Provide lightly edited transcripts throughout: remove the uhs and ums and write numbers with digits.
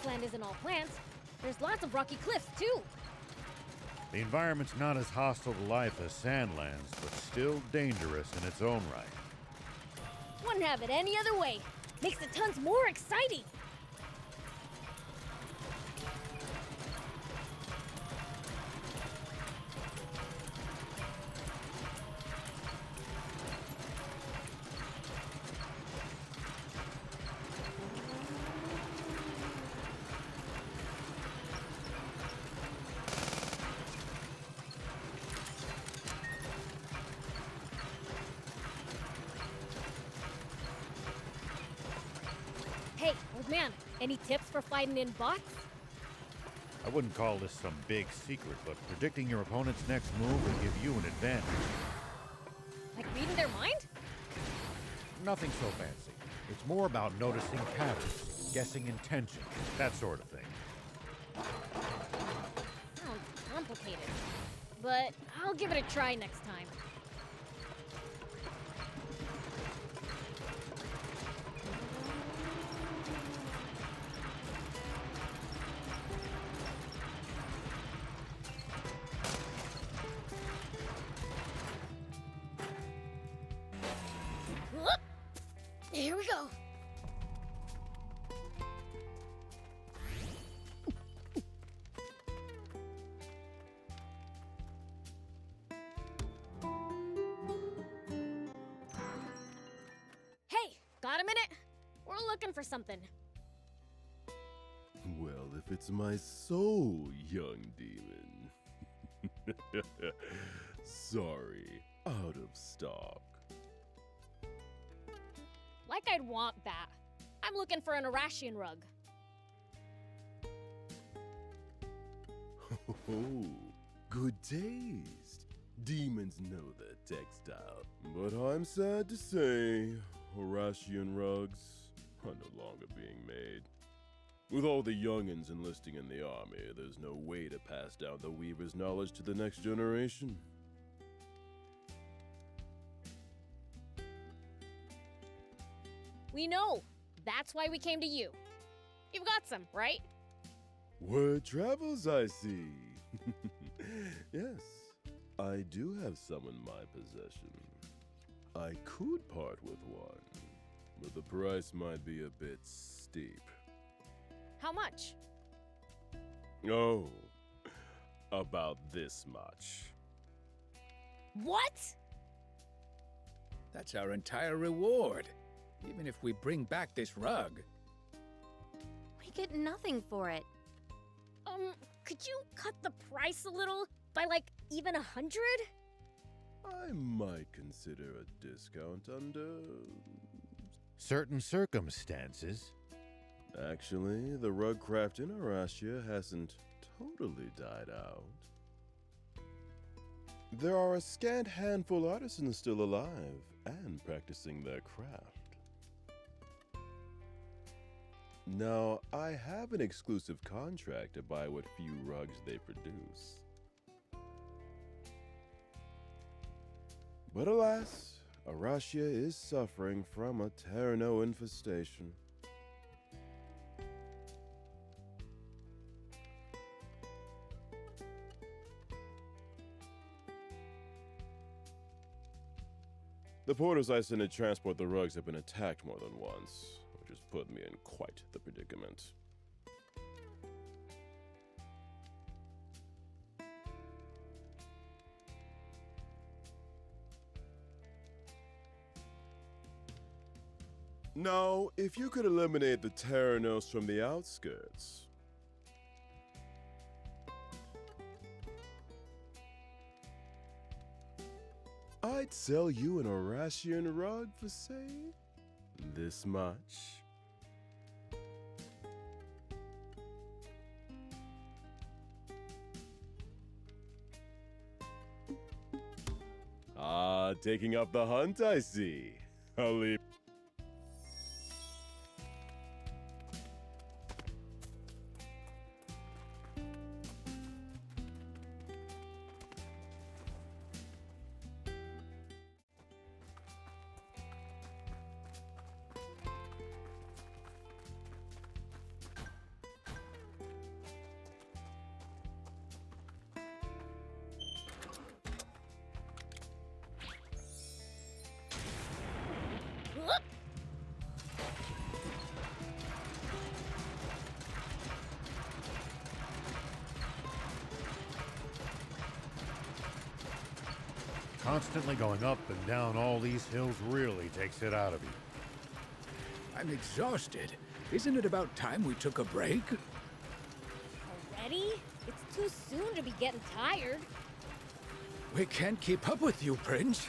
grassland isn't all plants, there's lots of rocky cliffs, too. The environment's not as hostile to life as Sandlands, but still dangerous in its own right. Wouldn't have it any other way. Makes the tons more exciting. Hey, old man, any tips for fighting in bots? I wouldn't call this some big secret, but predicting your opponent's next move will give you an advantage. Like reading their mind? Nothing so fancy. It's more about noticing patterns, guessing intentions, that sort of thing. Sounds complicated. But I'll give it a try next time. Whoop! Here we go. Hey, got a minute? We're looking for something. Well, if it's my soul, young demon. Sorry, out of stock. Like I'd want that. I'm looking for an Arashian rug. Oh, good taste. Demons know their textile. But I'm sad to say, Horatian rugs are no longer being made. With all the youngins enlisting in the army, there's no way to pass down the weaver's knowledge to the next generation. We know. That's why we came to you. You've got some, right? Word travels, I see. Yes, I do have some in my possession. I could part with one, but the price might be a bit steep. How much? Oh, about this much. What? That's our entire reward, even if we bring back this rug. We get nothing for it. Could you cut the price a little? By like even 100? I might consider a discount under... Certain circumstances. Actually, the rug craft in Arasia hasn't totally died out. There are a scant handful of artisans still alive and practicing their craft. Now, I have an exclusive contract to buy what few rugs they produce. But alas, Arasia is suffering from a Terrano infestation. The porters I sent to transport the rugs have been attacked more than once, which has put me in quite the predicament. Now, if you could eliminate the Terranos from the outskirts, I'd sell you an Arasian rug for, say, this much. Ah, taking up the hunt, I see. I'll leave. Constantly going up and down all these hills really takes it out of you. I'm exhausted. Isn't it about time we took a break? Already? It's too soon to be getting tired. We can't keep up with you, Prince.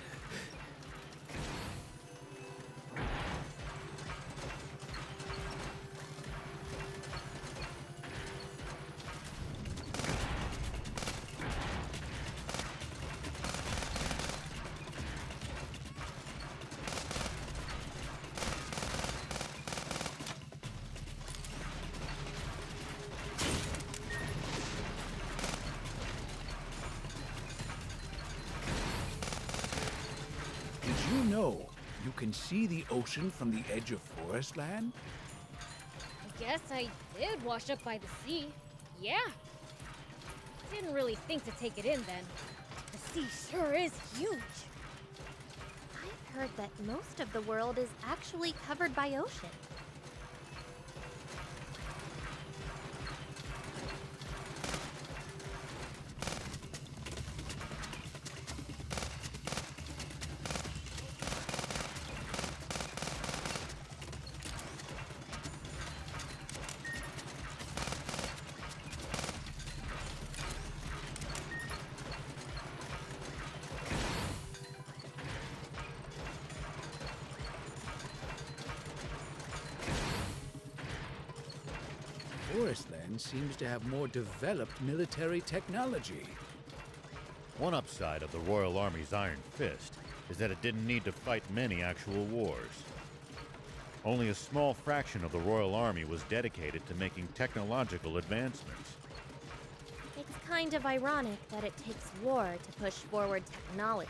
Did you know you can see the ocean from the edge of Forest Land? I guess I did wash up by the sea. Yeah. Didn't really think to take it in then. The sea sure is huge. I've heard that most of the world is actually covered by ocean. Forest Land seems to have more developed military technology. One upside of the Royal Army's Iron Fist is that it didn't need to fight many actual wars. Only a small fraction of the Royal Army was dedicated to making technological advancements. It's kind of ironic that it takes war to push forward technology.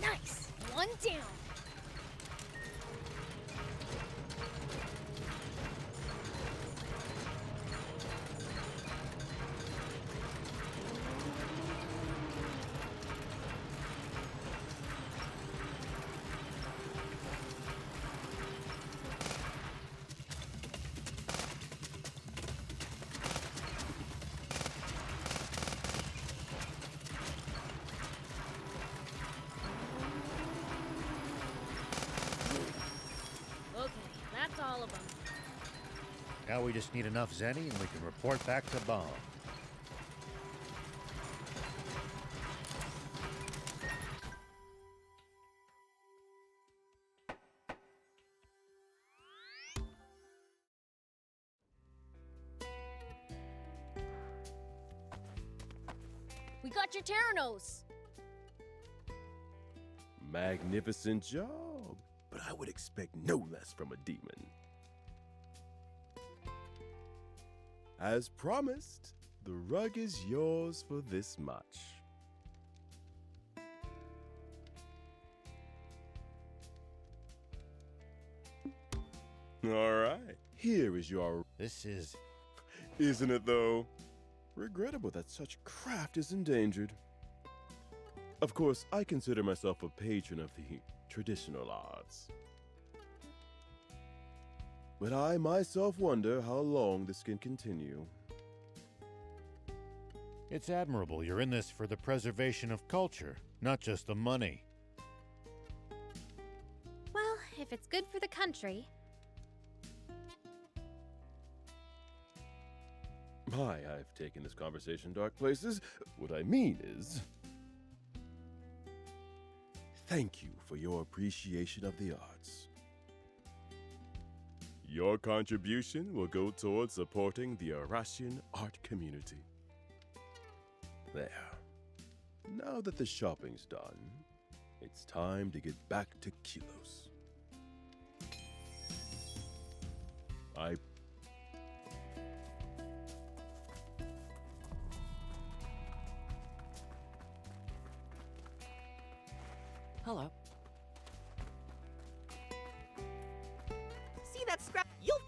Nice! One down. Okay, that's all of them. Now we just need enough Zenny and we can report back to Bomb. We got your Terranos. Magnificent job, but I would expect no less from a demon. As promised, the rug is yours for this much. All right, here is your... This is... Isn't it, though? Regrettable that such craft is endangered. Of course, I consider myself a patron of the traditional arts. But I myself wonder how long this can continue. It's admirable you're in this for the preservation of culture, not just the money. Well, if it's good for the country. My, I've taken this conversation dark places. What I mean is... Thank you for your appreciation of the arts. Your contribution will go towards supporting the Eurasian art community. There. Now that the shopping's done, it's time to get back to Kilos. Hello. See that scrap? You'll...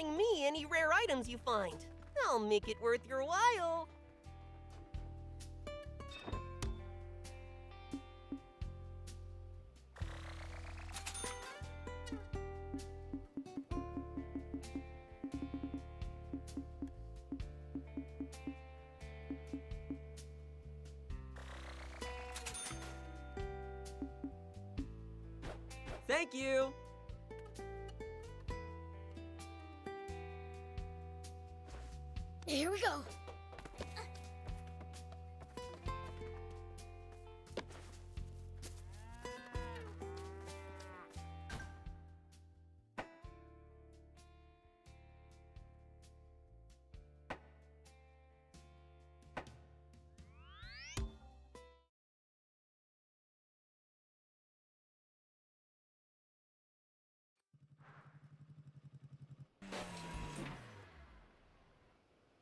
bring me any rare items you find. I'll make it worth your while. Thank you. Here we go.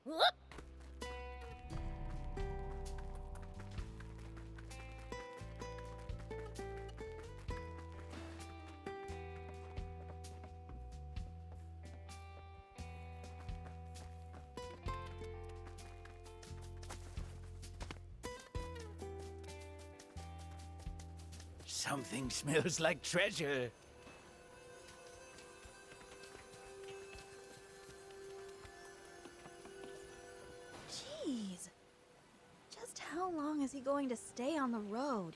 Whoop! Something smells like treasure. Jeez. Just how long is he going to stay on the road?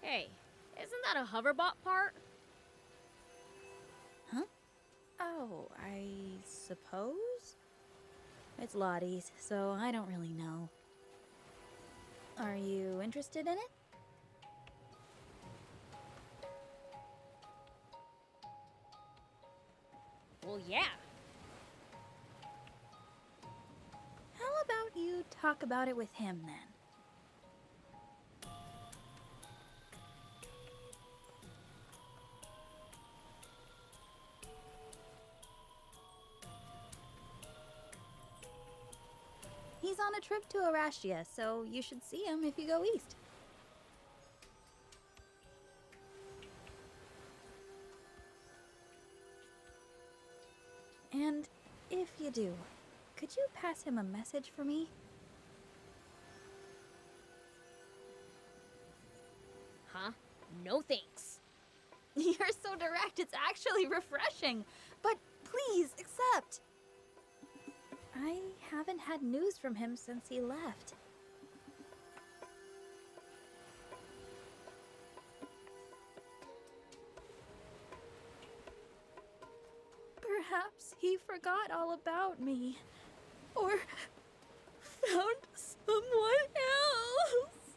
Hey, isn't that a hoverbot part? Huh? Oh, I suppose? It's Lottie's, so I don't really know. Are you interested in it? Well, yeah. How about you talk about it with him then? He's on a trip to Arashia, so you should see him if you go east. And if you do, could you pass him a message for me? Huh? No thanks. You're so direct, it's actually refreshing. But please, accept. I haven't had news from him since he left. Perhaps he forgot all about me. Or found someone else.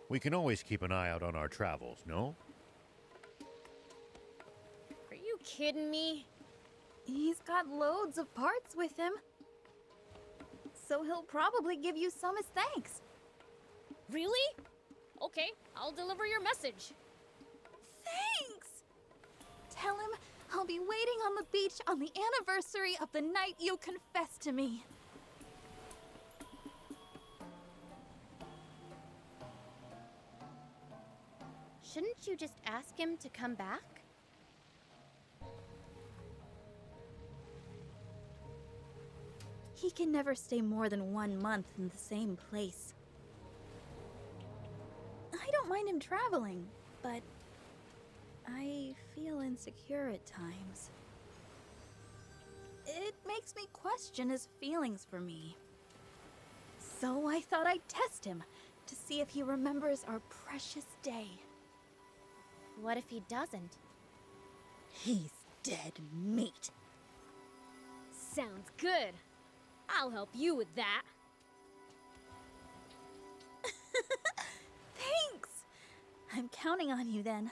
We can always keep an eye out on our travels, no? Are you kidding me? He's got loads of parts with him. So he'll probably give you some as thanks. Really? Okay, I'll deliver your message. Thanks! Tell him I'll be waiting on the beach on the anniversary of the night you confessed to me. Shouldn't you just ask him to come back? He can never stay more than 1 month in the same place. I don't mind him traveling, but I feel insecure at times. It makes me question his feelings for me. So I thought I'd test him to see if he remembers our precious day. What if he doesn't? He's dead meat. Sounds good. I'll help you with that. Thanks! I'm counting on you then.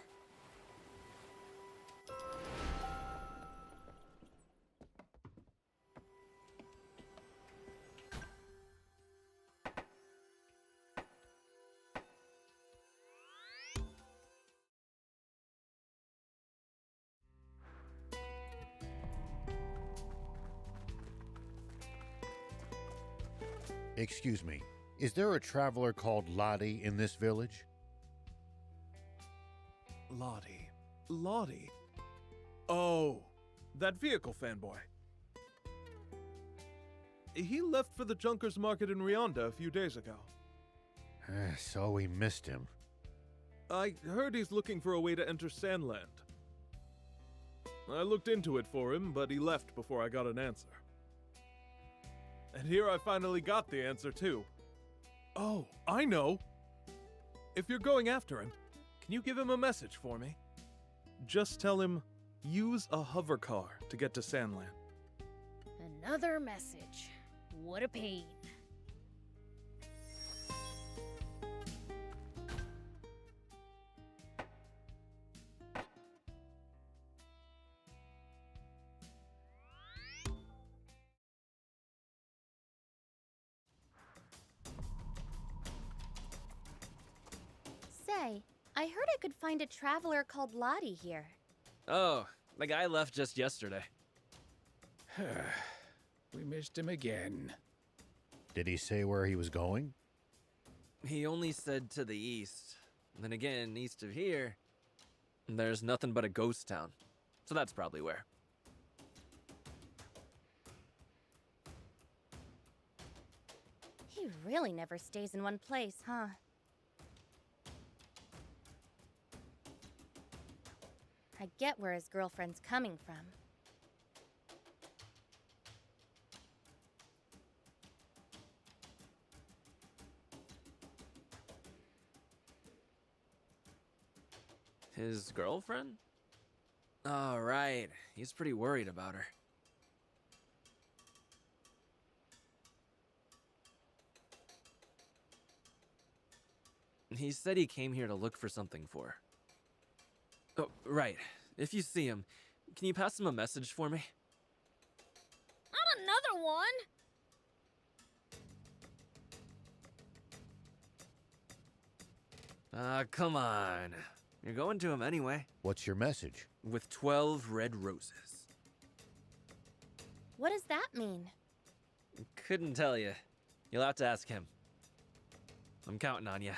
Excuse me, is there a traveler called Lottie in this village? Lottie. Lottie. Oh, that vehicle fanboy. He left for the Junkers Market in Rionda a few days ago. So we missed him. I heard he's looking for a way to enter Sandland. I looked into it for him, but he left before I got an answer. And here I finally got the answer, too. Oh, I know! If you're going after him, can you give him a message for me? Just tell him, use a hover car to get to Sandland. Another message. What a pain. Say, I heard I could find a traveler called Lottie here. Oh, the guy left just yesterday. We missed him again. Did he say where he was going? He only said to the east. Then again, east of here, there's nothing but a ghost town. So that's probably where. He really never stays in one place, huh? I get where his girlfriend's coming from. His girlfriend? Oh, right. He's pretty worried about her. He said he came here to look for something for her. Oh, right. If you see him, can you pass him a message for me? Not another one! Come on. You're going to him anyway. What's your message? With 12 red roses. What does that mean? Couldn't tell you. You'll have to ask him. I'm counting on you.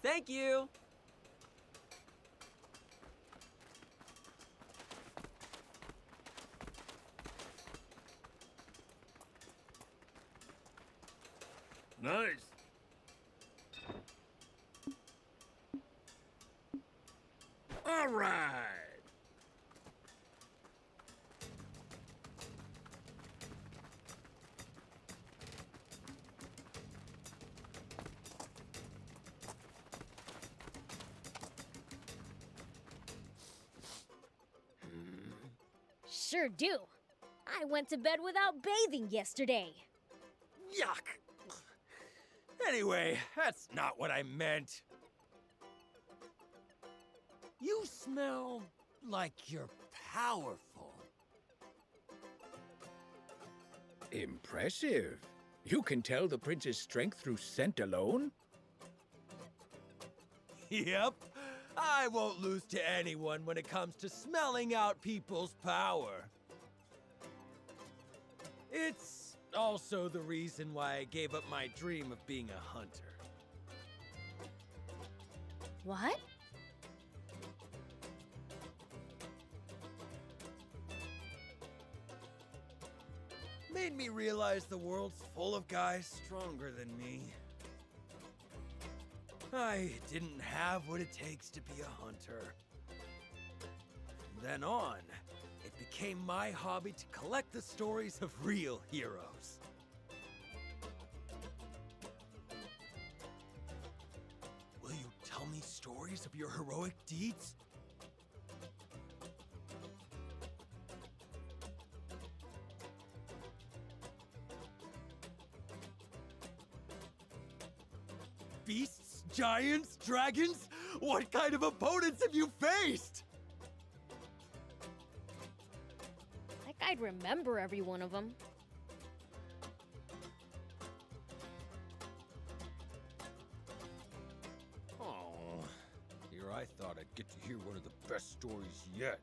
Thank you! Nice. All right. Sure do. I went to bed without bathing yesterday. Yuck. Anyway, that's not what I meant. You smell like you're powerful. Impressive. You can tell the prince's strength through scent alone? Yep. I won't lose to anyone when it comes to smelling out people's power. It's also the reason why I gave up my dream of being a hunter. What? Made me realize the world's full of guys stronger than me. I didn't have what it takes to be a hunter. From then on, it became my hobby to collect the stories of real heroes. Will you tell me stories of your heroic deeds? Beasts? Giants? Dragons? What kind of opponents have you faced? Like I'd remember every one of them. Oh, here I thought I'd get to hear one of the best stories yet.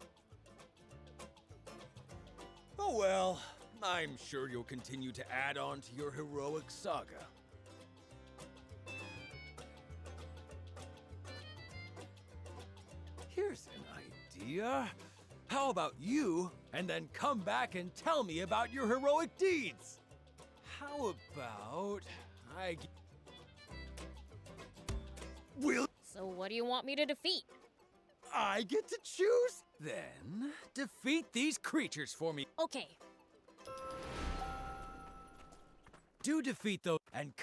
Oh well, I'm sure you'll continue to add on to your heroic saga. Here's an idea. How about you, and then come back and tell me about your heroic deeds? How about Will So what do you want me to defeat? I get to choose? Then defeat these creatures for me. Okay, Do defeat those and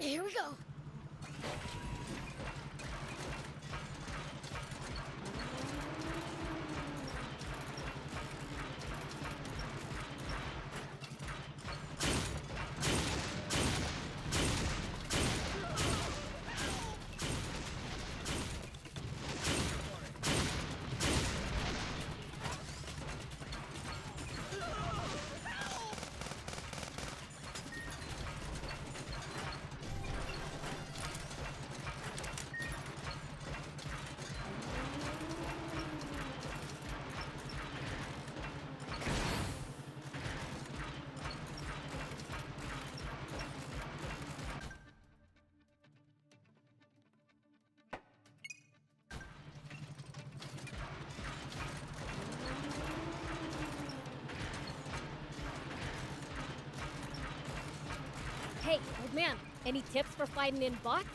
here we go. Hey, old man, any tips for fighting in bots?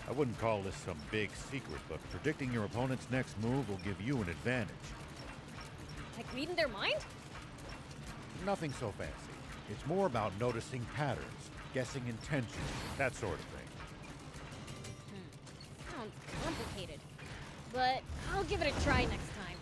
I wouldn't call this some big secret, but predicting your opponent's next move will give you an advantage. Like reading their mind? Nothing so fancy. It's more about noticing patterns, guessing intentions, that sort of thing. Sounds complicated. But I'll give it a try next time.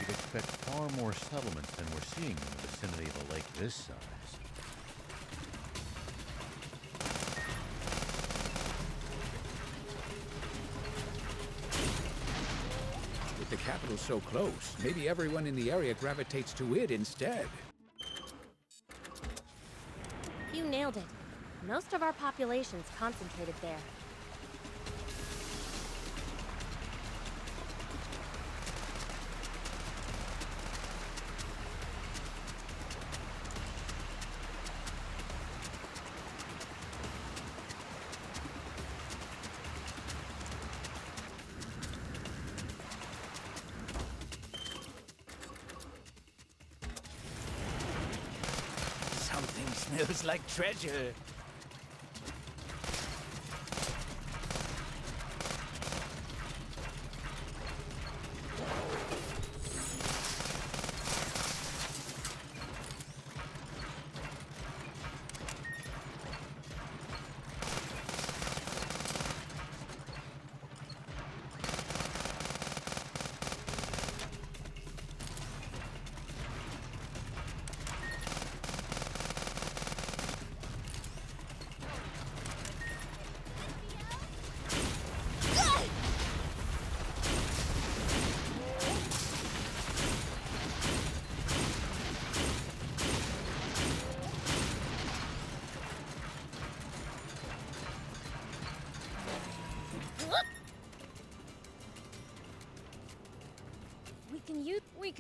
You'd expect far more settlements than we're seeing in the vicinity of a lake this size. With the capital so close, maybe everyone in the area gravitates to it instead. You nailed it. Most of our population's concentrated there. something smells like treasure.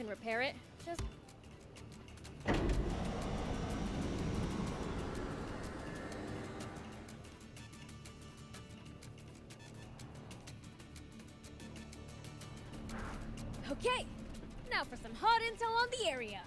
can repair it. Just... Okay, now for some hot intel on the area.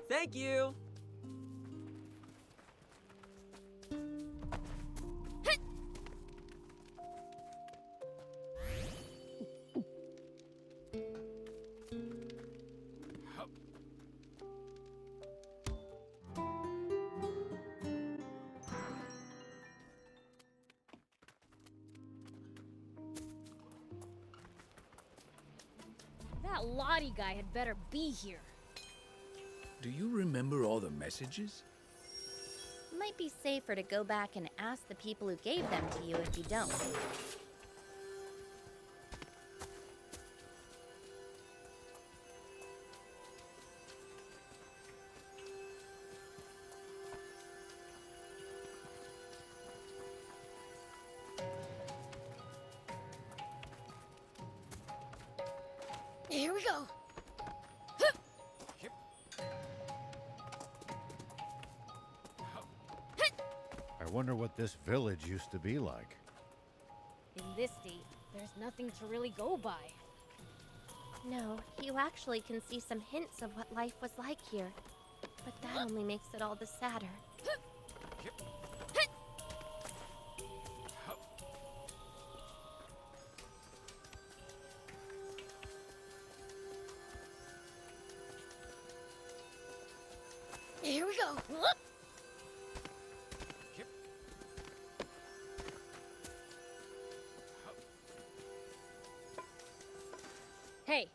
Thank you! That Lottie guy had better be here. Do you remember all the messages? Might be safer to go back and ask the people who gave them to you if you don't. Here we go. I wonder what this village used to be like. In this state, there's nothing to really go by. No, you actually can see some hints of what life was like here. But that only makes it all the sadder. Here we go. Hey,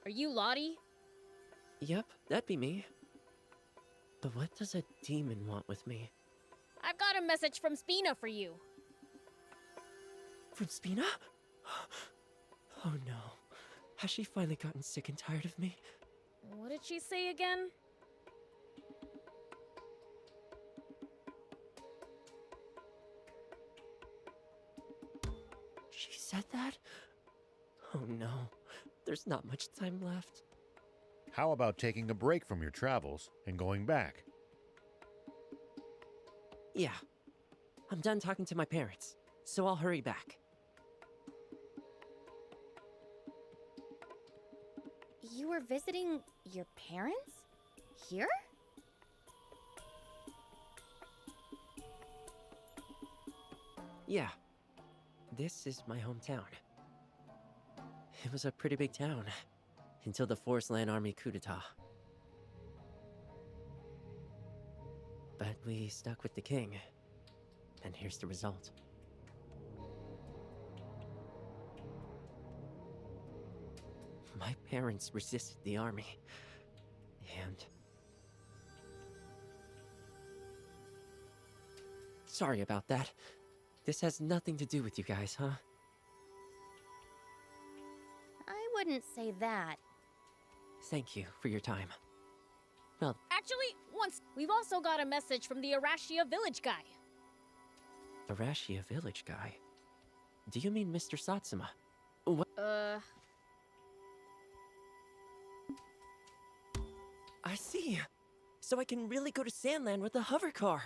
are you Lottie? Yep, that'd be me. But what does a demon want with me? I've got a message from Spina for you. From Spina? Oh no. Has she finally gotten sick and tired of me? What did she say again? She said that? Oh no. There's not much time left. How about taking a break from your travels and going back? Yeah. I'm done talking to my parents, so I'll hurry back. You were visiting your parents? Here? Yeah. This is my hometown. It was a pretty big town, until the Forest Land Army coup d'etat. But we stuck with the king, and here's the result. My parents resisted the army, and... Sorry about that. This has nothing to do with you guys, huh? I wouldn't say that. Thank you for your time. Well, Actually, we've also got a message from the Arashia village guy. Arashia village guy? Do you mean Mr. Satsuma? What? I see. So I can really go to Sandland with a hover car.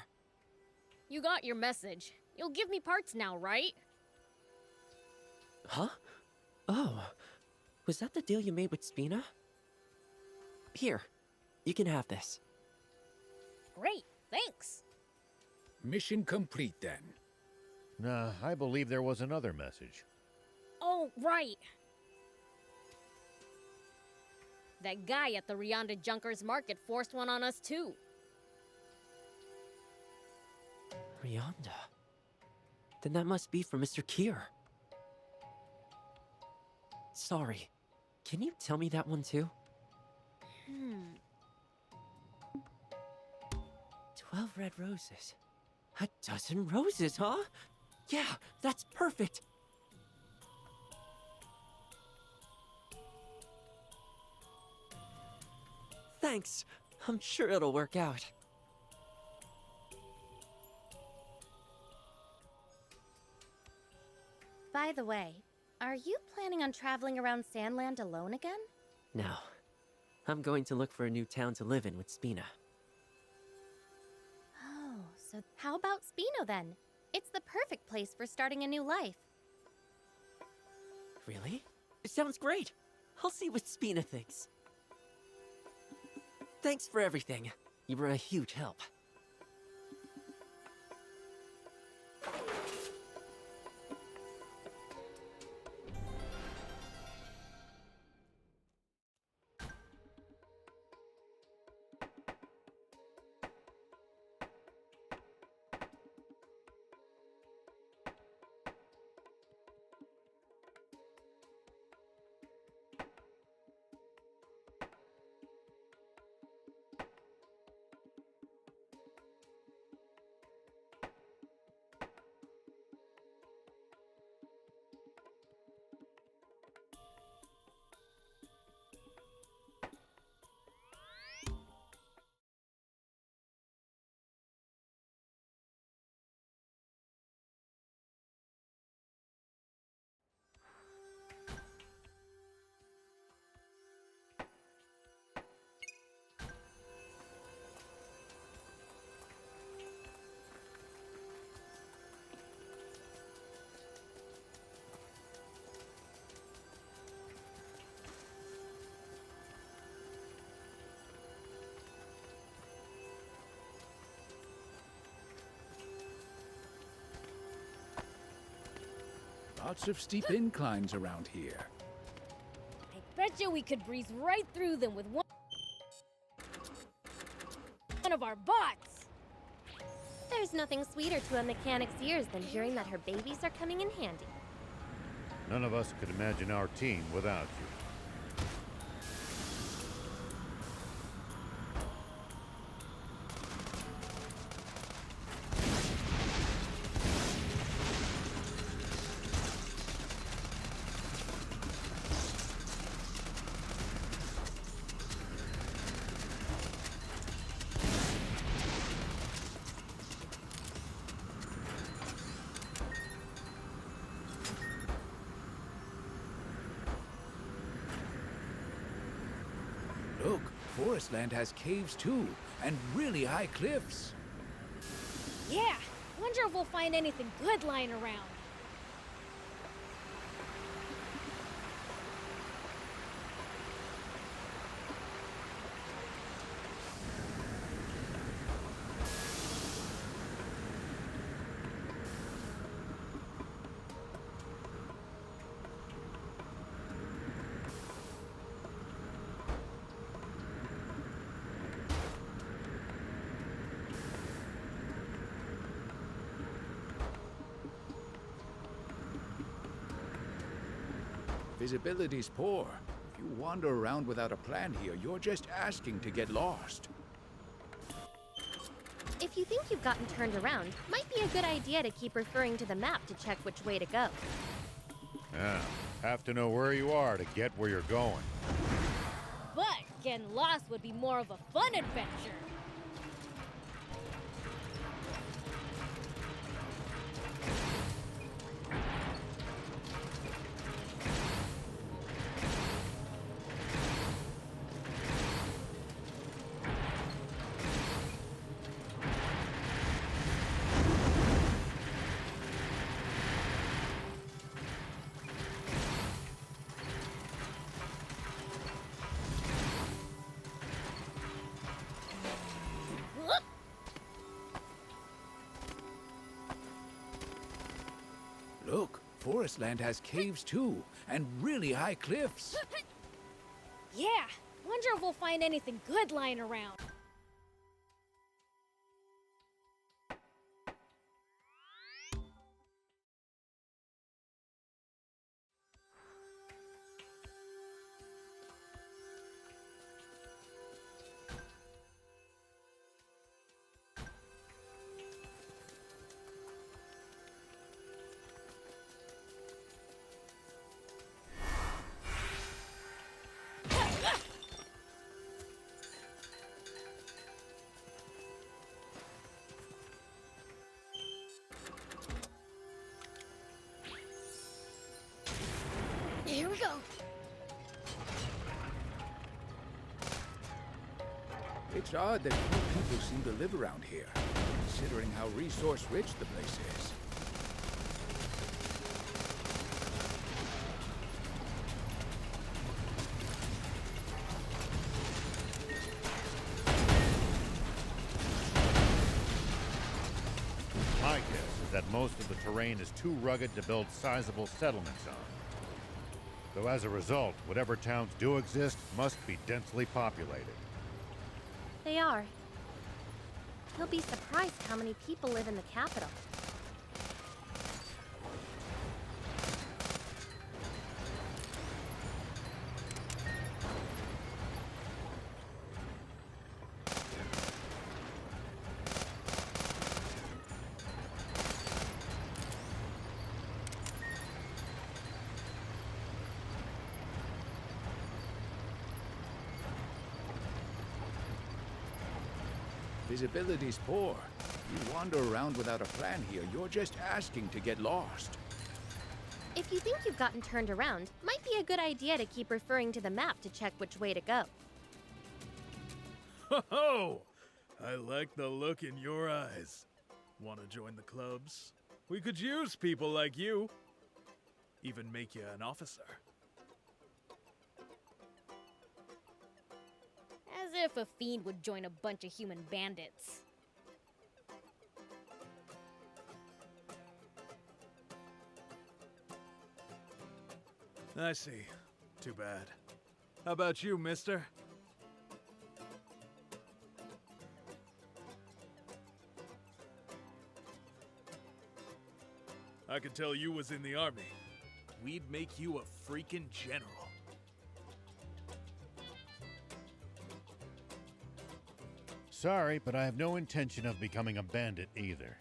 You got your message. You'll give me parts now, right? Huh? Oh. Was that the deal you made with Spina? Here. You can have this. Great, thanks. Mission complete then. Nah, I believe there was another message. Oh, right. That guy at the Rianda Junkers Market forced one on us too. Rianda. Then that must be for Mr. Kier. Sorry. Can you tell me that one too? 12 red roses. A dozen roses, huh? Yeah, that's perfect. Thanks. I'm sure it'll work out. By the way, are you planning on traveling around Sandland alone again? No. I'm going to look for a new town to live in with Spina. Oh, so how about Spino then? It's the perfect place for starting a new life. Really? It sounds great. I'll see what Spina thinks. Thanks for everything. You were a huge help. Lots of steep inclines around here. I bet you we could breeze right through them with one of our bots. There's nothing sweeter to a mechanic's ears than hearing that her babies are coming in handy. None of us could imagine our team without you. Look, Forestland has caves too, and really high cliffs. Yeah, wonder if we'll find anything good lying around. Visibility's poor. If you wander around without a plan here, you're just asking to get lost. If you think you've gotten turned around, might be a good idea to keep referring to the map to check which way to go. Yeah, have to know where you are to get where you're going. But getting lost would be more of a fun adventure. Look, Forestland has caves too, and really high cliffs. Yeah, wonder if we'll find anything good lying around. It's odd that few people seem to live around here, considering how resource-rich the place is. My guess is that most of the terrain is too rugged to build sizable settlements on. So as a result, whatever towns do exist must be densely populated. They are. You'll be surprised how many people live in the capital. Visibility's poor. You wander around without a plan here, you're just asking to get lost. If you think you've gotten turned around, might be a good idea to keep referring to the map to check which way to go. Ho-ho! I like the look in your eyes. Want to join the clubs? We could use people like you. Even make you an officer. As if a fiend would join a bunch of human bandits. I see. Too bad. How about you, mister? I could tell you was in the army. We'd make you a freaking general. Sorry, but I have no intention of becoming a bandit either.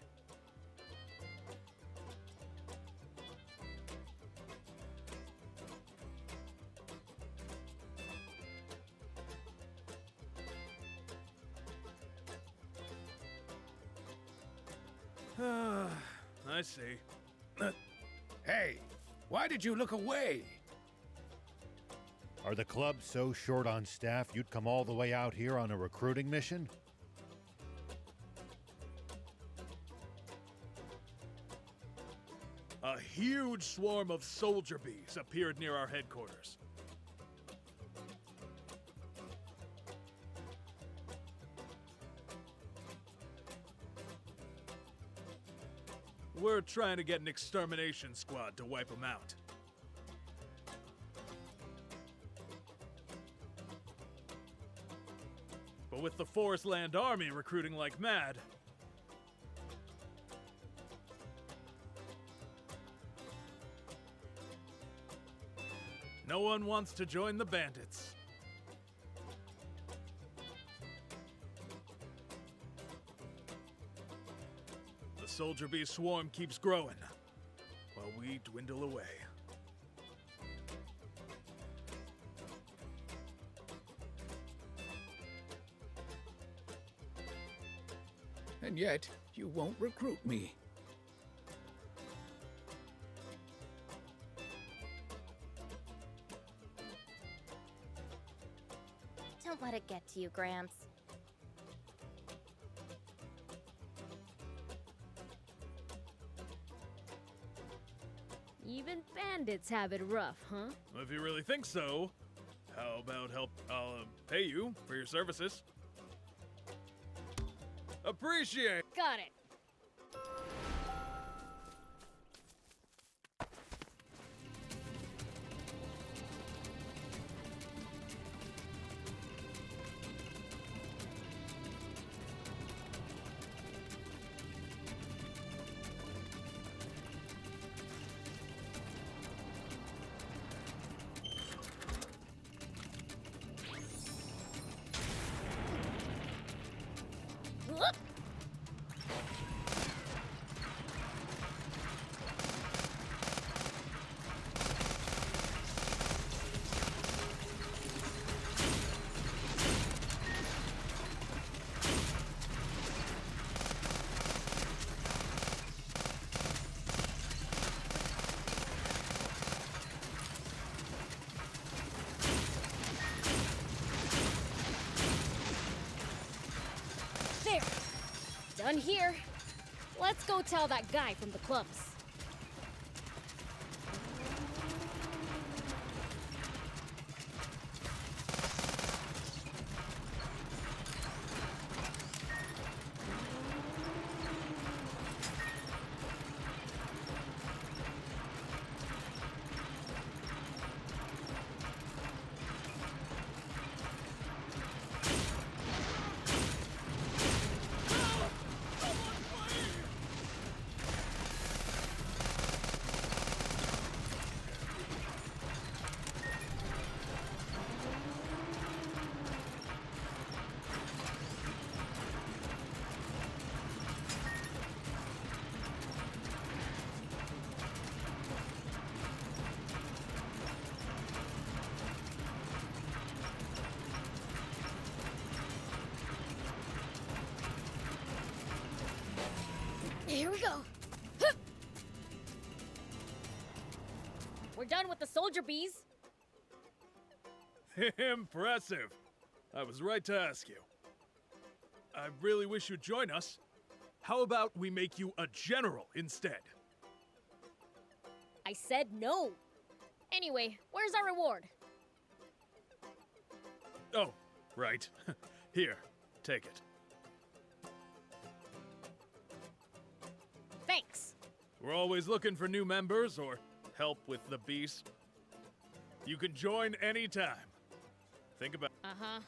I see. Hey, why did you look away? Are the clubs so short on staff you'd come all the way out here on a recruiting mission? A huge swarm of soldier bees appeared near our headquarters. We're trying to get an extermination squad to wipe them out. But with the Forest Land Army recruiting like mad, no one wants to join the bandits. The soldier bee swarm keeps growing, while we dwindle away. And yet, you won't recruit me. Don't let it get to you, Gramps. Even bandits have it rough, huh? If you really think so, how about I'll pay you for your services. Appreciate. Got it. go tell that guy from the clubs. Here we go. Huh. We're done with the soldier bees. Impressive. I was right to ask you. I really wish you'd join us. How about we make you a general instead? I said no. Anyway, where's our reward? Oh, right. Here, take it. Thanks. We're always looking for new members or help with the beast. You can join anytime. Think about. Uh-huh.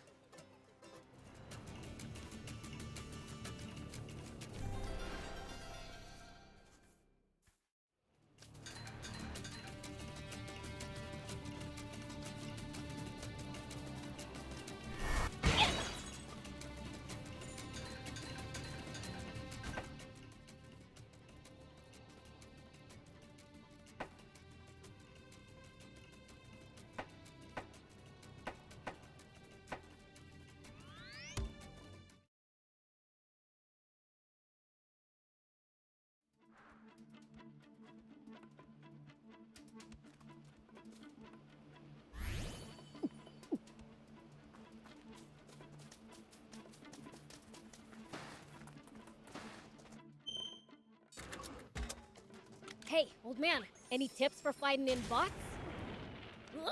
Hey, old man, any tips for fighting in bots?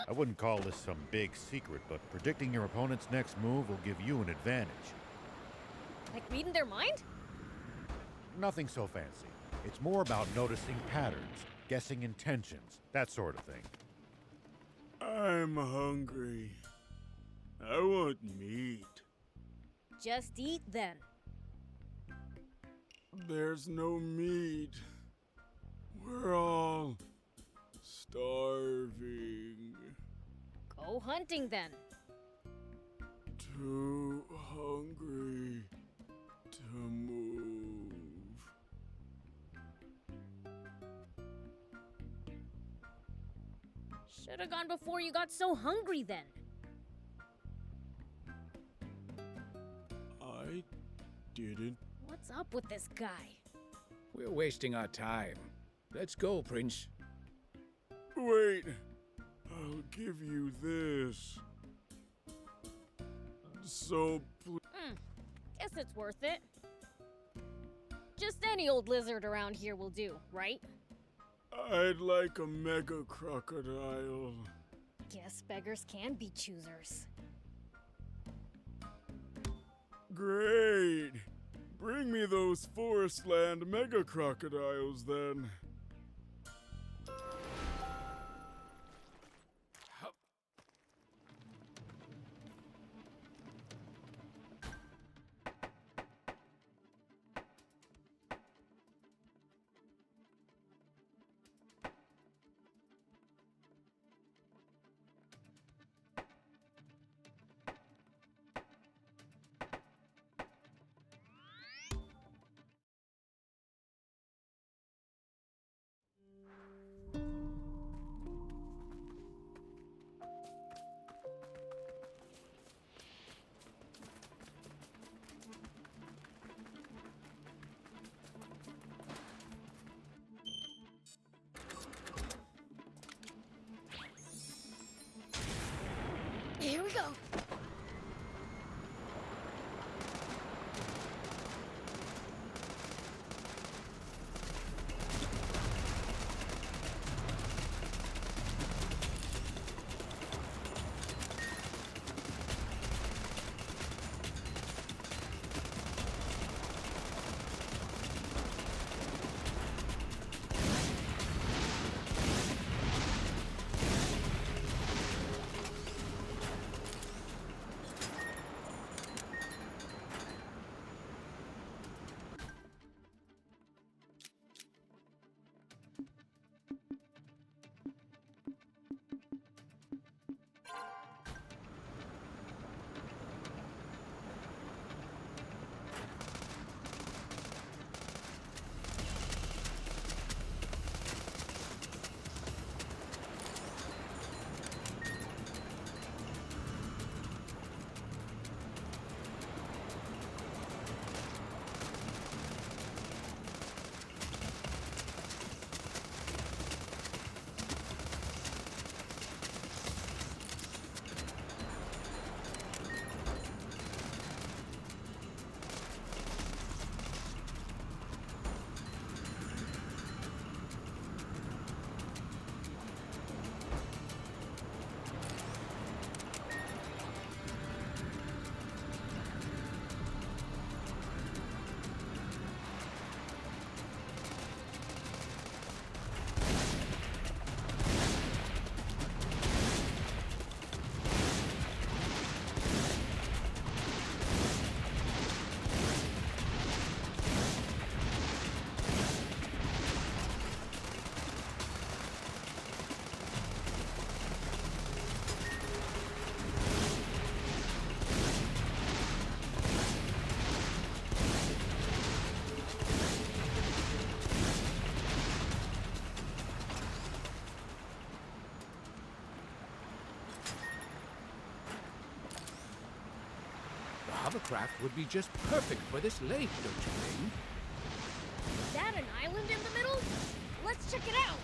I wouldn't call this some big secret, but predicting your opponent's next move will give you an advantage. Like reading their mind? Nothing so fancy. It's more about noticing patterns, guessing intentions, that sort of thing. I'm hungry. I want meat. Just eat then. There's no meat. We're all starving. Go hunting then. Too hungry to move. Should have gone before you got so hungry then. I didn't. What's up with this guy? We're wasting our time. Let's go, Prince. Wait. I'll give you this. So Guess it's worth it. Just any old lizard around here will do, right? I'd like a mega crocodile. Guess beggars can be choosers. Great. Bring me those forest land mega crocodiles then. Here we go. hovercraft would be just perfect for this lake, don't you think? Is that an island in the middle? Let's check it out!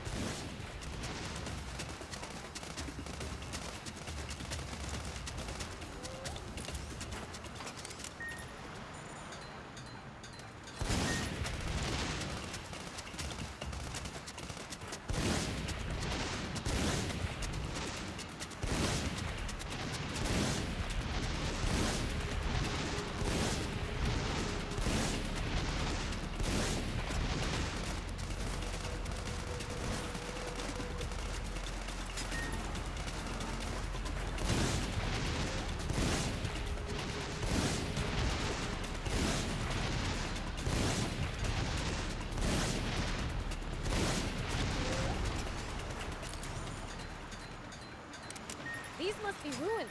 These must be ruins.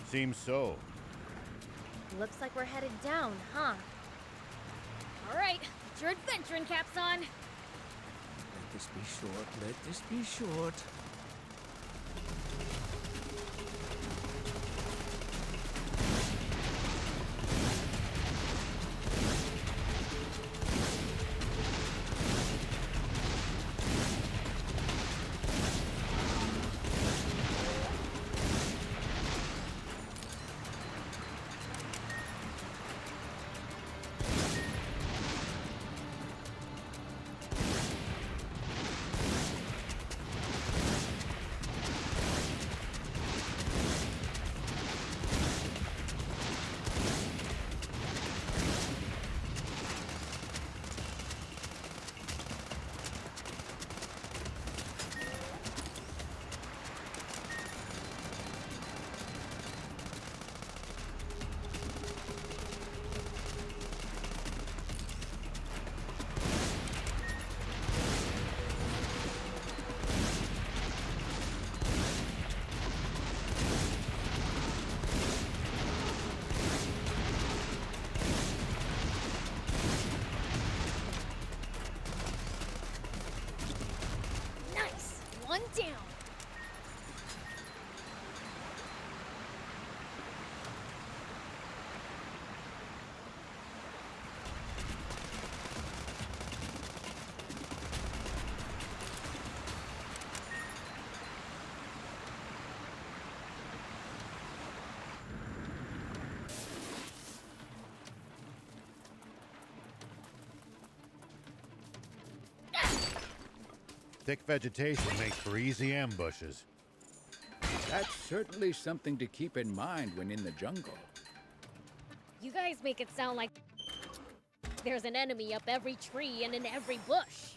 Seems so. Looks like we're headed down, huh? All right, get your adventuring caps on. Let this be short. Let this be short. Nice! One down. Thick vegetation makes for easy ambushes. That's certainly something to keep in mind when in the jungle. You guys make it sound like there's an enemy up every tree and in every bush.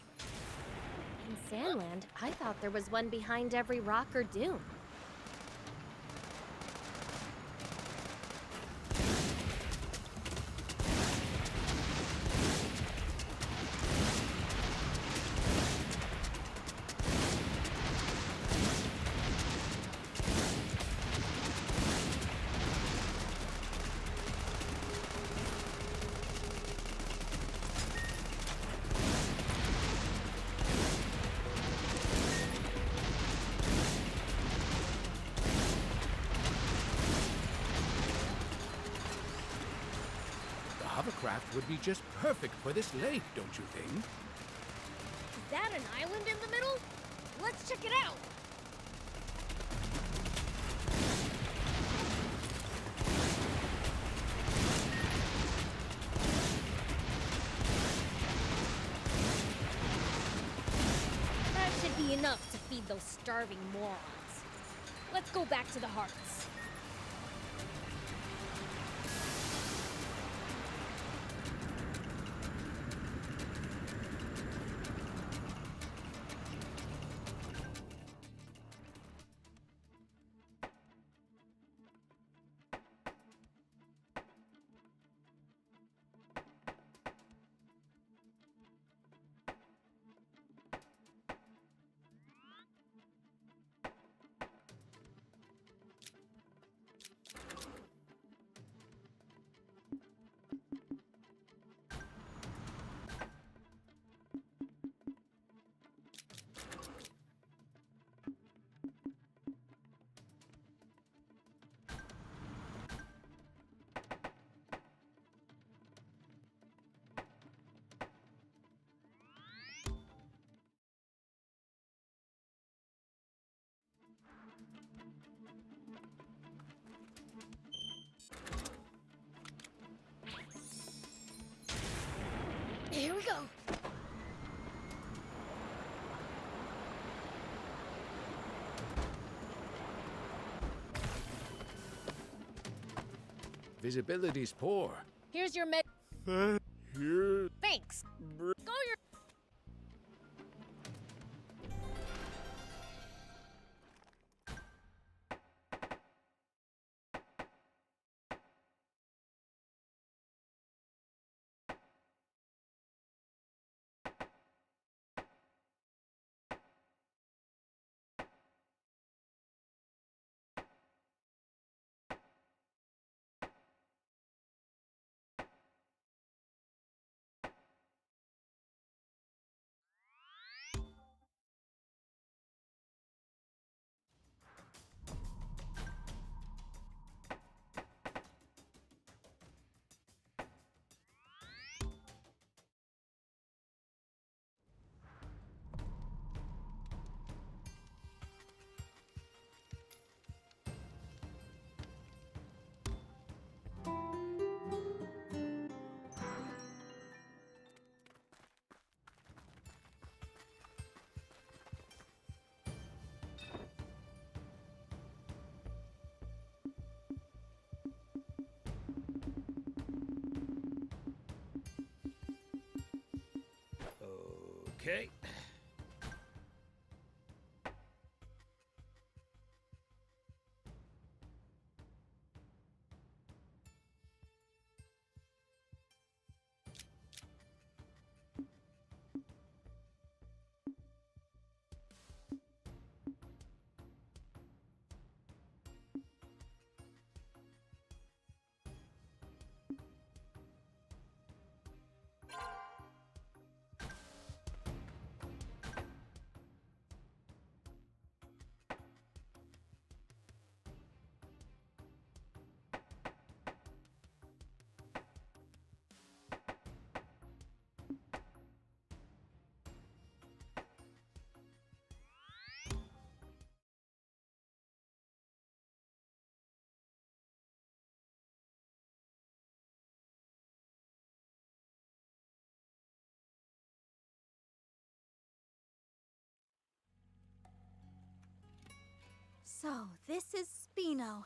In Sandland, I thought there was one behind every rock or dune. The hovercraft would be just perfect for this lake, don't you think? Is that an island in the middle? Let's check it out. That should be enough to feed those starving morons. Let's go back to the hearts. Visibility's poor. Here's your Here. Thanks. Go your. Okay. So, this is Spino.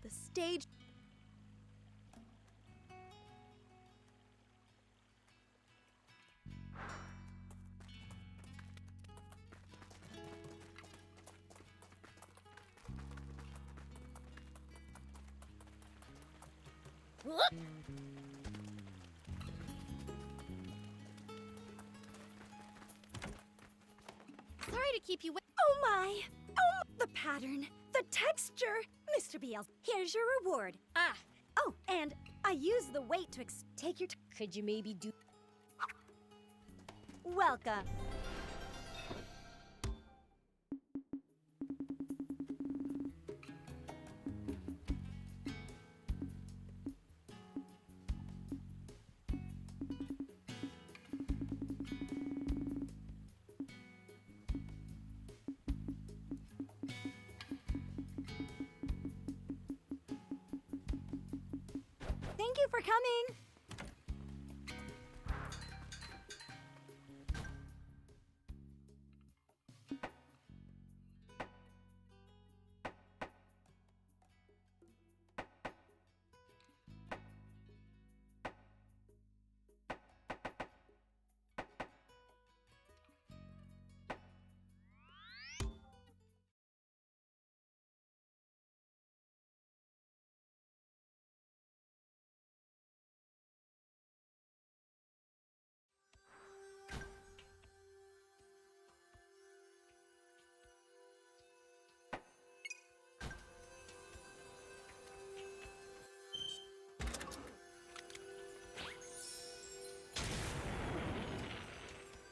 The stage. Whoop. Sorry to keep you Oh my! Oh, the pattern, the texture! Mr. BL, here's your reward. Ah. Oh, and I use the weight to take your Could you maybe do. Welcome. Thank you for coming.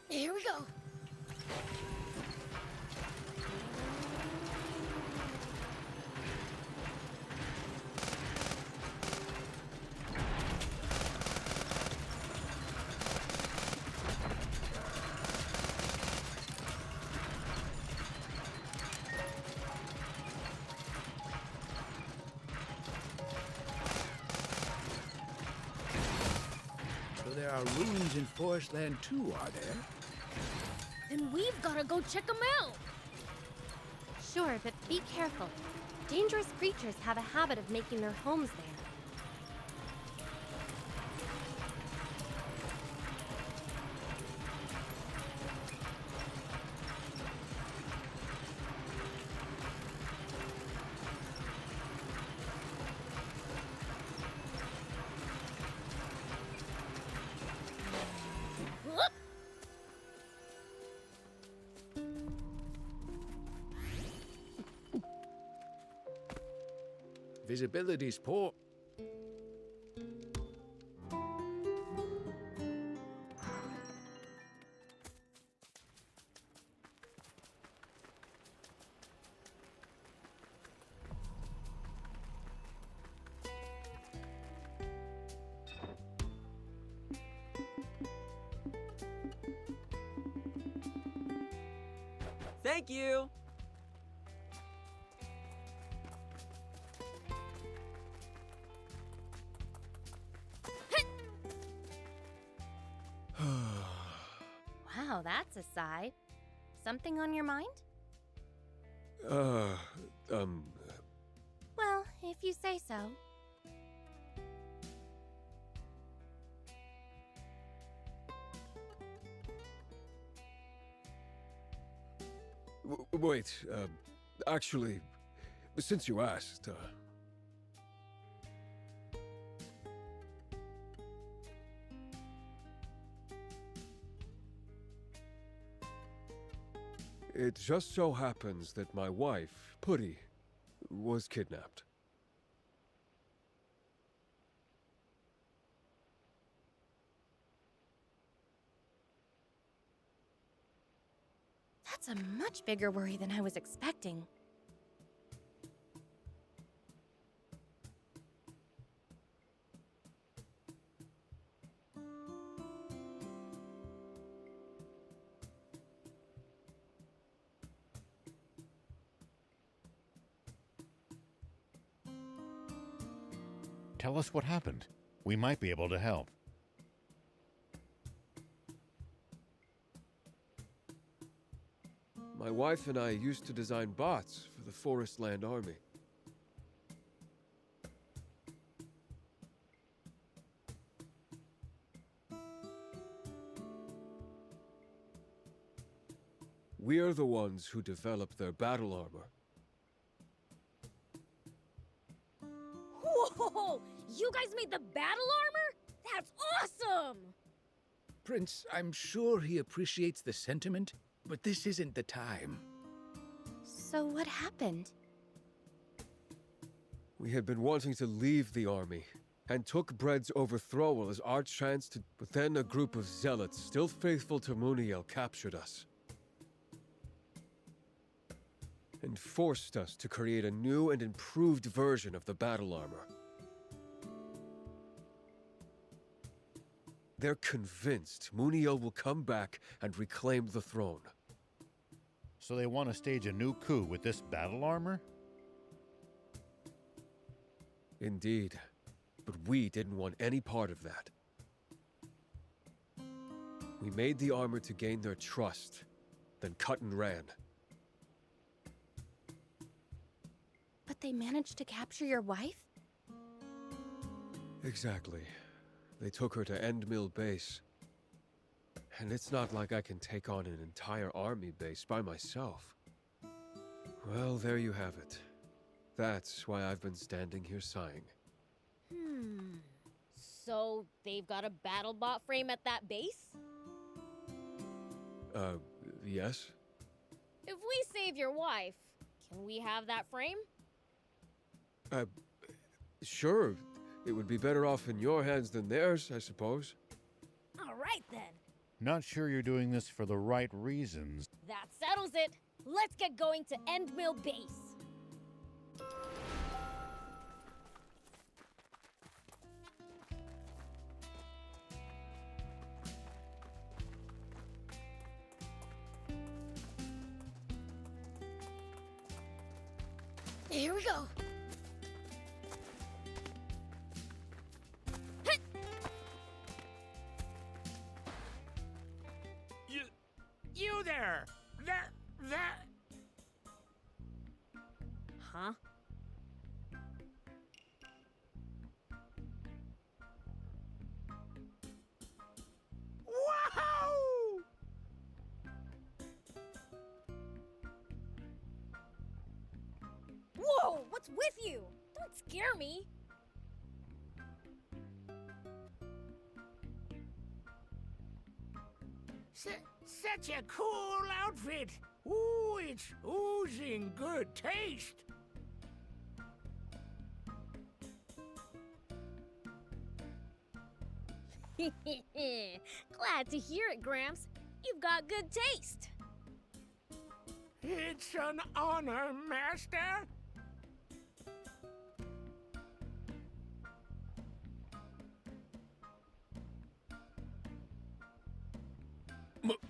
Here we go. So there are ruins in Forest Land too, are there? Then we've gotta go check them out. Sure, but be careful. Dangerous creatures have a habit of making their homes there. Visibility's poor. Thank you! Wow, that's a sigh. Something on your mind? Uh, Well, if you say so. wait, actually, since you asked, it just so happens that my wife, Putty, was kidnapped. That's a much bigger worry than I was expecting. Tell us what happened. We might be able to help. My wife and I used to design bots for the Forest Land Army. We're the ones who developed their battle armor. Whoa! You guys made the battle armor? That's awesome! Prince, I'm sure he appreciates the sentiment, but this isn't the time. So what happened? We had been wanting to leave the army, and took Bread's overthrowal as our chance to... But then a group of zealots, still faithful to Muniel, captured us. And forced us to create a new and improved version of the battle armor. They're convinced Muniel will come back and reclaim the throne. So they want to stage a new coup with this battle armor? Indeed. But we didn't want any part of that. We made the armor to gain their trust, then cut and ran. But they managed to capture your wife? Exactly. They took her to Endmill Base. And it's not like I can take on an entire army base by myself. Well, there you have it. That's why I've been standing here sighing. So they've got a battle bot frame at that base? Yes? If we save your wife, can we have that frame? Sure. It would be better off in your hands than theirs, I suppose. All right then. Not sure you're doing this for the right reasons. That settles it. Let's get going to Endmill Base. Here we go. You there! That... Huh? Wow! Whoa! What's with you? Don't scare me. Such a cool outfit! Ooh, it's oozing good taste! Glad to hear it, Gramps. You've got good taste. It's an honor, Master.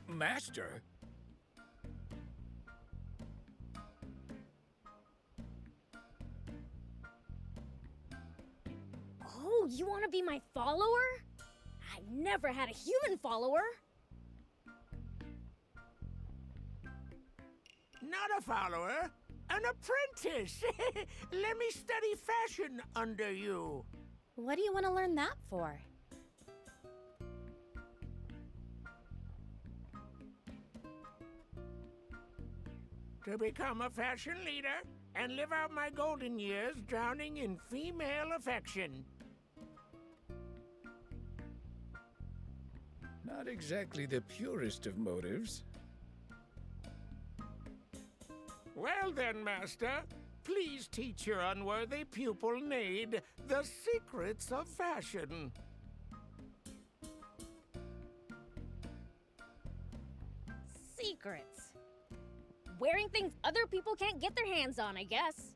Master? Oh, you want to be my follower? I've never had a human follower. Not a follower, an apprentice. Let me study fashion under you. What do you want to learn that for? To become a fashion leader and live out my golden years drowning in female affection. Not exactly the purest of motives. Well then, Master, please teach your unworthy pupil Nade the secrets of fashion. Secrets. Wearing things other people can't get their hands on, I guess.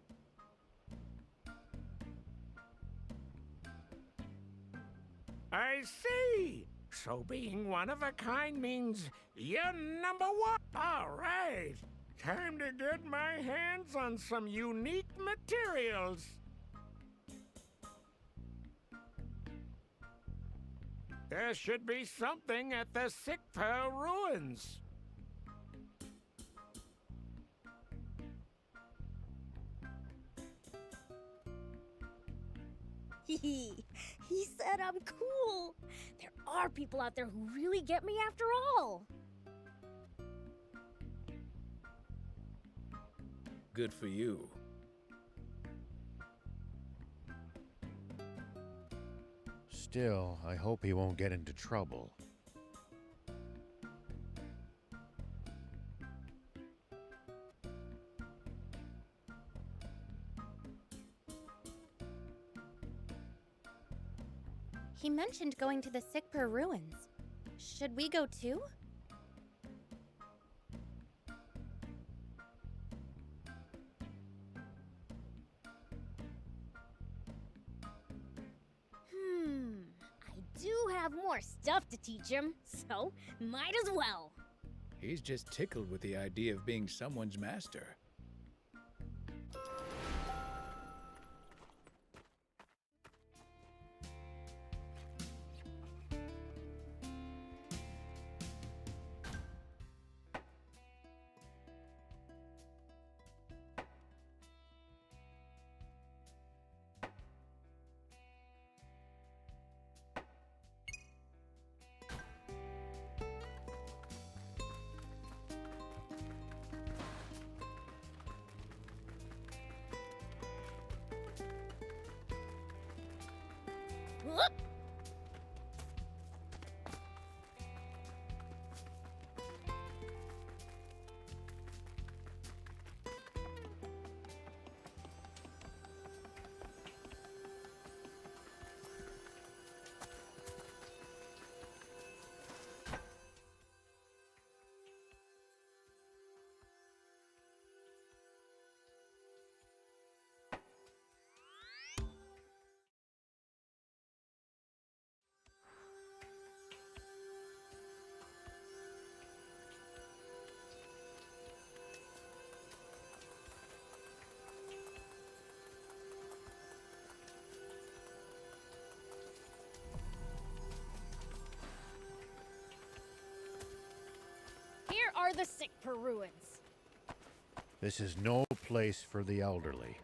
I see. So being one of a kind means you're number one. All right. Time to get my hands on some unique materials. There should be something at the Sikpa ruins. He said I'm cool. There are people out there who really get me after all. Good for you. Still, I hope he won't get into trouble. He mentioned going to the Sikpur ruins. Should we go too? I do have more stuff to teach him, so might as well. He's just tickled with the idea of being someone's master. Whoop! Here are the Sikpur ruins. This is no place for the elderly.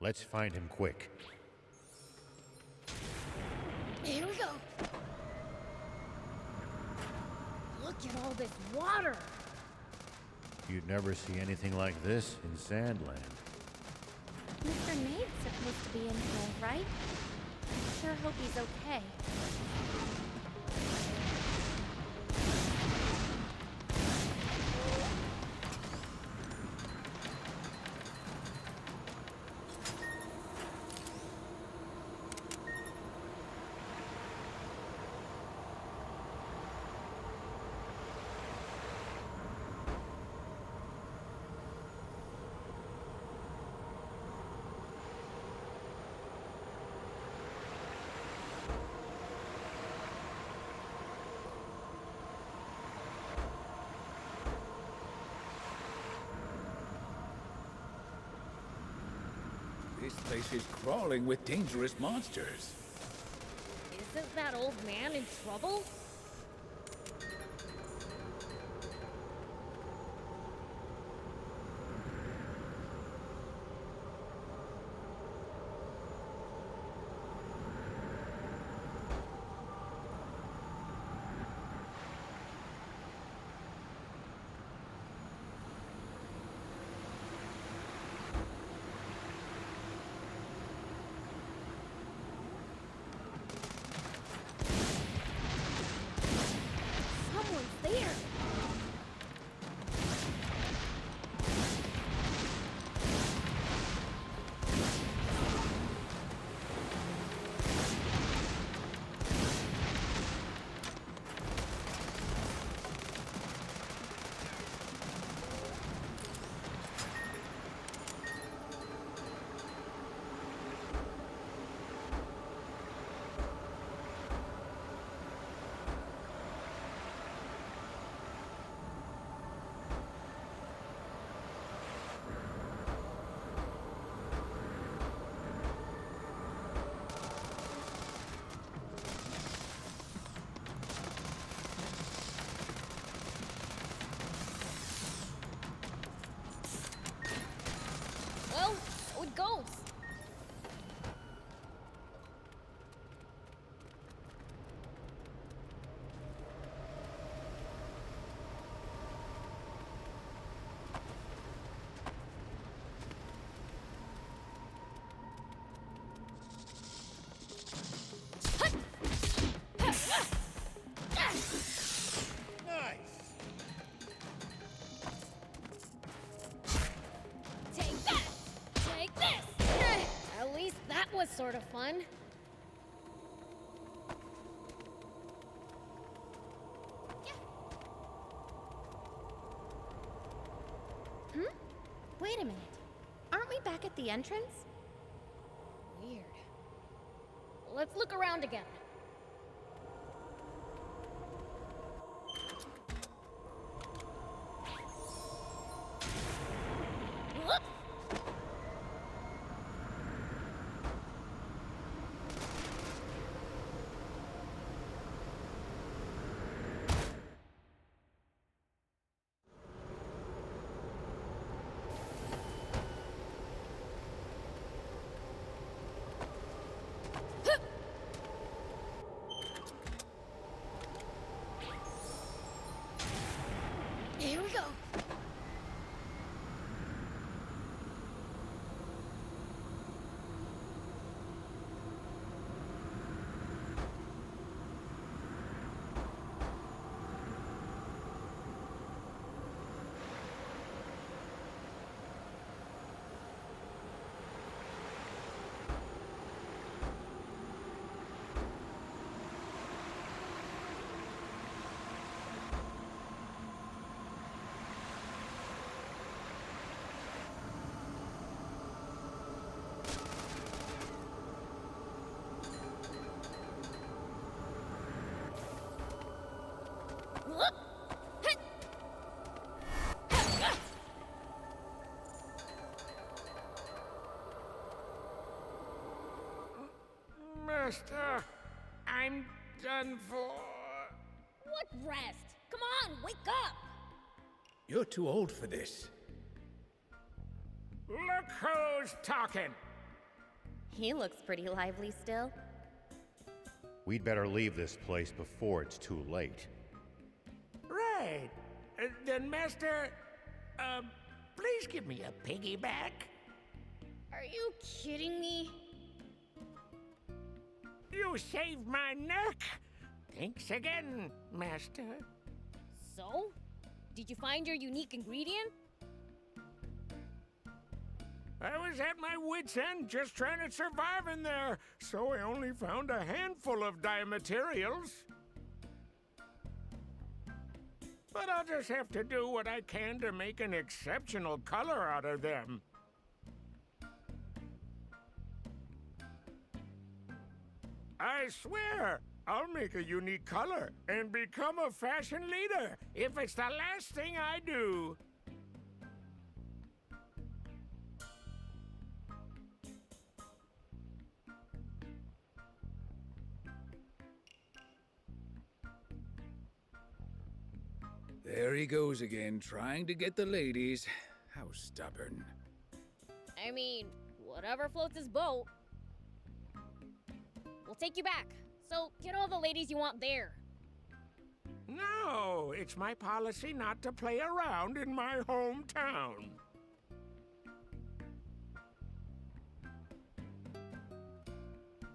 Let's find him quick. Here we go. Look at all this water. You'd never see anything like this in Sandland. Mr. Nade's supposed to be in here, right? I sure hope he's okay. This place is crawling with dangerous monsters. Isn't that old man in trouble? Someone's there! Well, so it goes. Take that! Take this! At least that was sort of fun. Wait a minute. Aren't we back at the entrance? Weird. Let's look around again. Whoop! Here we go. Whoop! Hey! Master, I'm done for. What rest? Come on, wake up! You're too old for this. Look who's talking. He looks pretty lively still. We'd better leave this place before it's too late. Right. Then, Master, please give me a piggyback. Are you kidding me? You saved my neck. Thanks again, Master. So? Did you find your unique ingredient? I was at my wit's end just trying to survive in there, so I only found a handful of dye materials. But I'll just have to do what I can to make an exceptional color out of them. I swear, I'll make a unique color and become a fashion leader if it's the last thing I do. There he goes again, trying to get the ladies. How stubborn. I mean, whatever floats his boat. We'll take you back. So get all the ladies you want there. No, it's my policy not to play around in my hometown.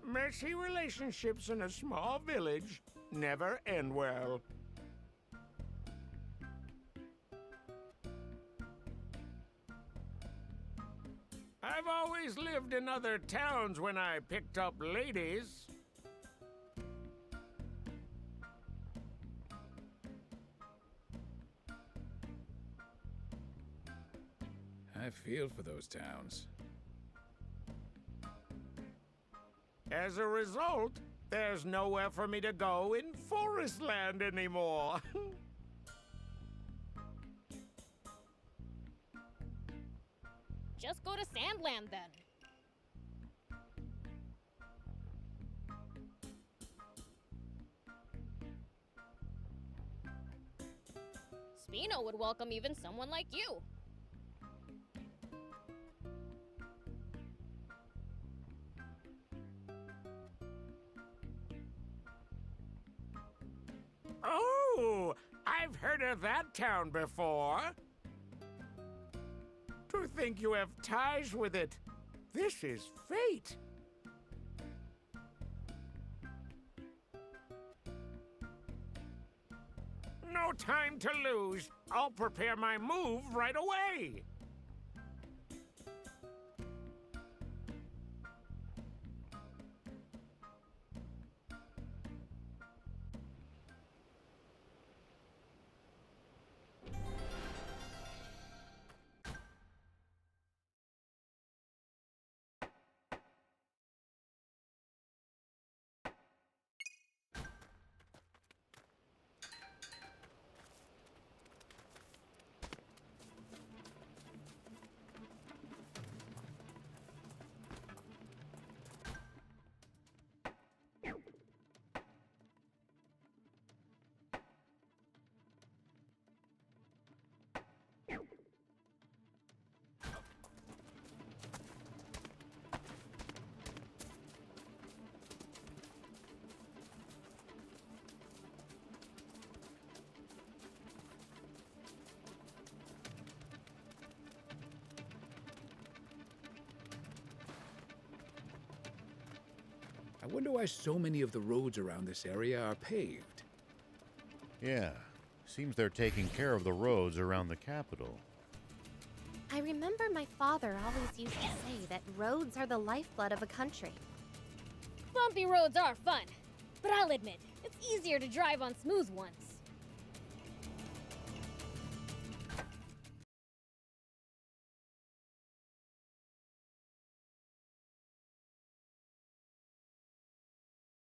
Messy relationships in a small village never end well. I've always lived in other towns when I picked up ladies. I feel for those towns. As a result, there's nowhere for me to go in Forest Land anymore. Just go to Sandland then. Spino would welcome even someone like you. Oh, I've heard of that town before. To think you have ties with it. This is fate. No time to lose. I'll prepare my move right away. I wonder why so many of the roads around this area are paved. Yeah, seems they're taking care of the roads around the capital. I remember my father always used to say that roads are the lifeblood of a country. Bumpy roads are fun, but I'll admit, it's easier to drive on smooth ones.